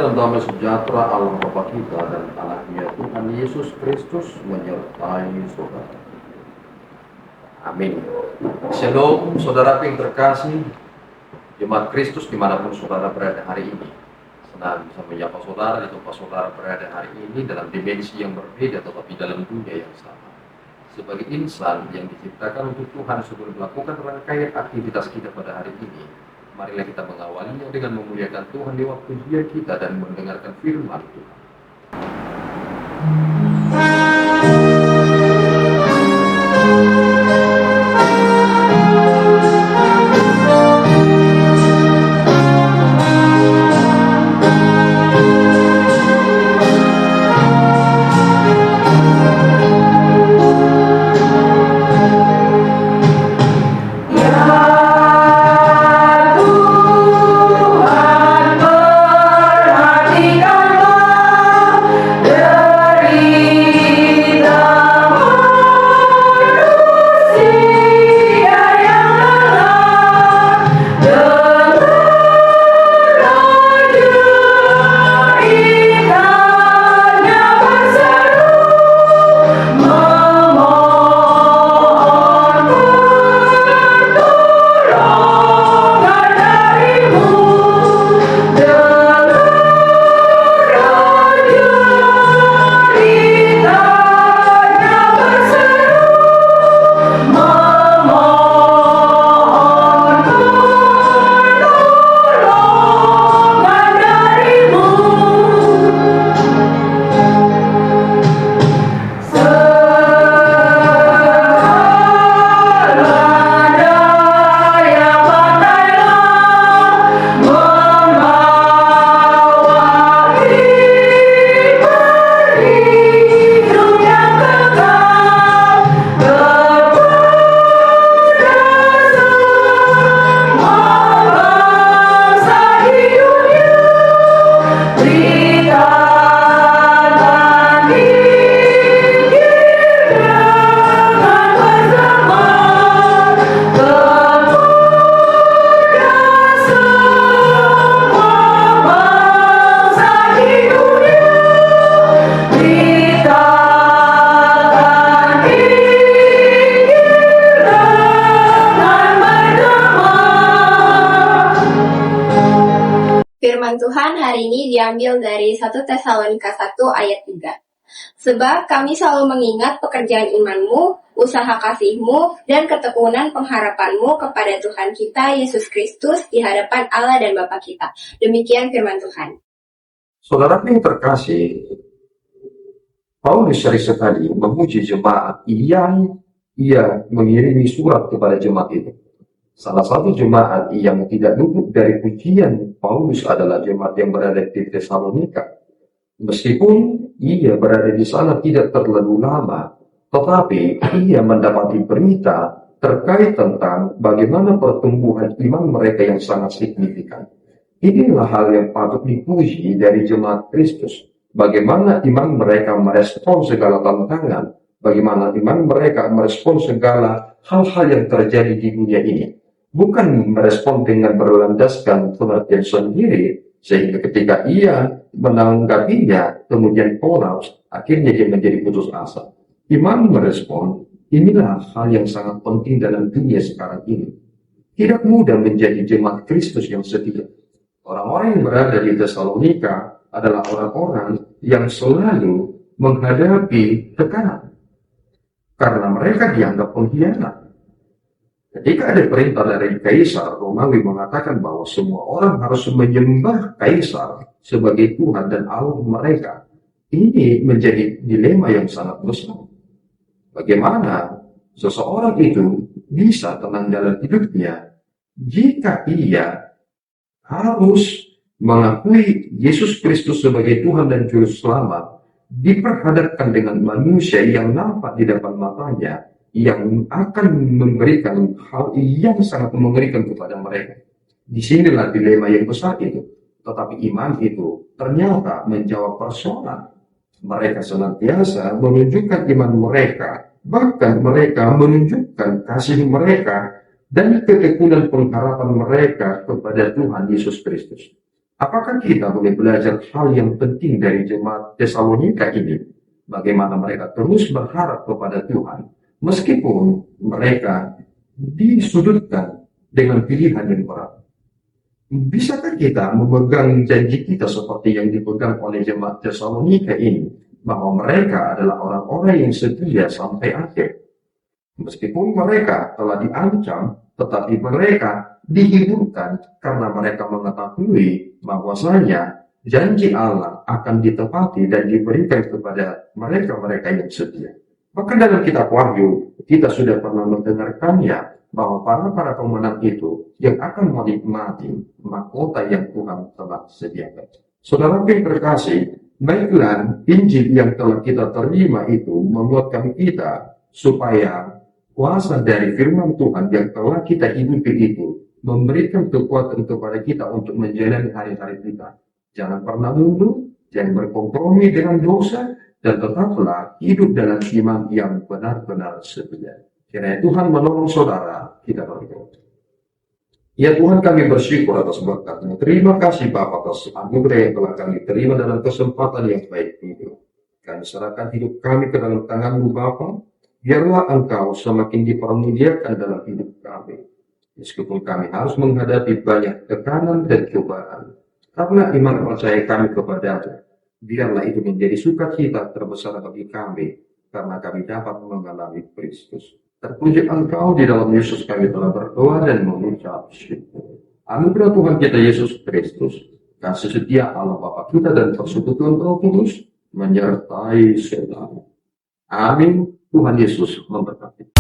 dan damai sejahtera Allah Bapa kita dan anaknya Tuhan Yesus Kristus menyertai saudara. Amin. Shalom saudara yang terkasih, jemaat Kristus dimanapun saudara berada hari ini. Senang bisa menyapa saudara di tempat saudara berada hari ini dalam dimensi yang berbeda tetapi dalam dunia yang sama. Sebagai insan yang diciptakan untuk Tuhan sebelum melakukan rangkaian aktivitas kita pada hari ini, marilah kita mengawalinya dengan memuliakan Tuhan di waktu diam kita dan mendengarkan firman Tuhan. Firman Tuhan hari ini diambil dari 1 Tesalonika 1 ayat 3. Sebab kami selalu mengingat pekerjaan imanmu, usaha kasihmu, dan ketekunan pengharapanmu kepada Tuhan kita Yesus Kristus di hadapan Allah dan Bapa kita. Demikian firman Tuhan. Saudara yang terkasih, Paulus sering sekali memuji jemaat yang ia mengirimi surat kepada jemaat itu. Salah satu jemaat yang tidak luput dari pujian Paulus adalah jemaat yang berada di Tesalonika. Meskipun ia berada di sana tidak terlalu lama, tetapi ia mendapati berita terkait tentang bagaimana pertumbuhan iman mereka yang sangat signifikan. Inilah hal yang patut dipuji dari jemaat Kristus. Bagaimana iman mereka merespon segala tantangan, bagaimana iman mereka merespon segala hal-hal yang terjadi di dunia ini. Bukan merespon dengan berlandaskan pengertian sendiri, sehingga ketika ia menanggapinya, kemudian polos, akhirnya dia menjadi putus asa. Iman merespon, inilah hal yang sangat penting dalam dunia sekarang ini. Tidak mudah menjadi jemaat Kristus yang setia. Orang-orang yang berada di Tesalonika adalah orang-orang yang selalu menghadapi tekanan, karena mereka dianggap pengkhianat. Ketika ada perintah dari Kaisar, Romawi mengatakan bahwa semua orang harus menyembah Kaisar sebagai Tuhan dan Allah mereka. Ini menjadi dilema yang sangat besar. Bagaimana seseorang itu bisa tenang dalam hidupnya jika ia harus mengakui Yesus Kristus sebagai Tuhan dan Juru Selamat, diperhadapkan dengan manusia yang nampak di depan matanya, yang akan memberikan hal yang sangat mengerikan kepada mereka. Disinilah dilema yang besar itu. Tetapi iman itu ternyata menjawab persoalan. Mereka senantiasa menunjukkan iman mereka, bahkan mereka menunjukkan kasih mereka dan ketekunan pengharapan mereka kepada Tuhan Yesus Kristus. Apakah kita boleh belajar hal yang penting dari jemaat Tesalonika ini? Bagaimana mereka terus berharap kepada Tuhan, meskipun mereka disudutkan dengan pilihan yang berat. Bisakah kita memegang janji kita seperti yang dipegang oleh jemaat Tesalonika ini, bahwa mereka adalah orang-orang yang setia sampai akhir? Meskipun mereka telah diancam, tetapi mereka dihidupkan karena mereka mengetahui bahwasanya janji Allah akan ditepati dan diberikan kepada mereka-mereka yang setia. Bahkan dalam kitab Wahyu, kita sudah pernah mendengarkannya, bahwa para pemenang itu yang akan menikmati mahkota yang Tuhan telah sediakan. Saudara yang terkasih, baiklah Injil yang telah kita terima itu menguatkan kita supaya kuasa dari firman Tuhan yang telah kita hidupi itu memberikan kekuatan kepada kita untuk menjalani hari-hari kita. Jangan pernah mundur, jangan berkompromi dengan dosa, dan tetaplah hidup dalam iman yang benar-benar setia. Kiranya Tuhan menolong saudara, kita berdoa. Ya Tuhan, kami bersyukur atas berkat-Mu. Terima kasih Bapa atas anugerah yang telah kami terima dalam kesempatan yang baik ini. Kami serahkan hidup kami ke dalam tangan-Mu Bapa. Biarlah Engkau semakin dipermuliakan dalam hidup kami. Meskipun kami harus menghadapi banyak tekanan dan cobaan, karena iman percaya kami kepada-Mu, biarlah itu menjadi sukacita terbesar bagi kami, karena kami dapat mengalami Kristus. Terpuji Engkau, di dalam Yesus kami telah berdoa dan mengucap syukur. Anugerah Tuhan kita Yesus Kristus, kasih setia Allah Bapa kita dan persekutuan Roh Kudus menyertai saudara. Amin. Tuhan Yesus memberkati.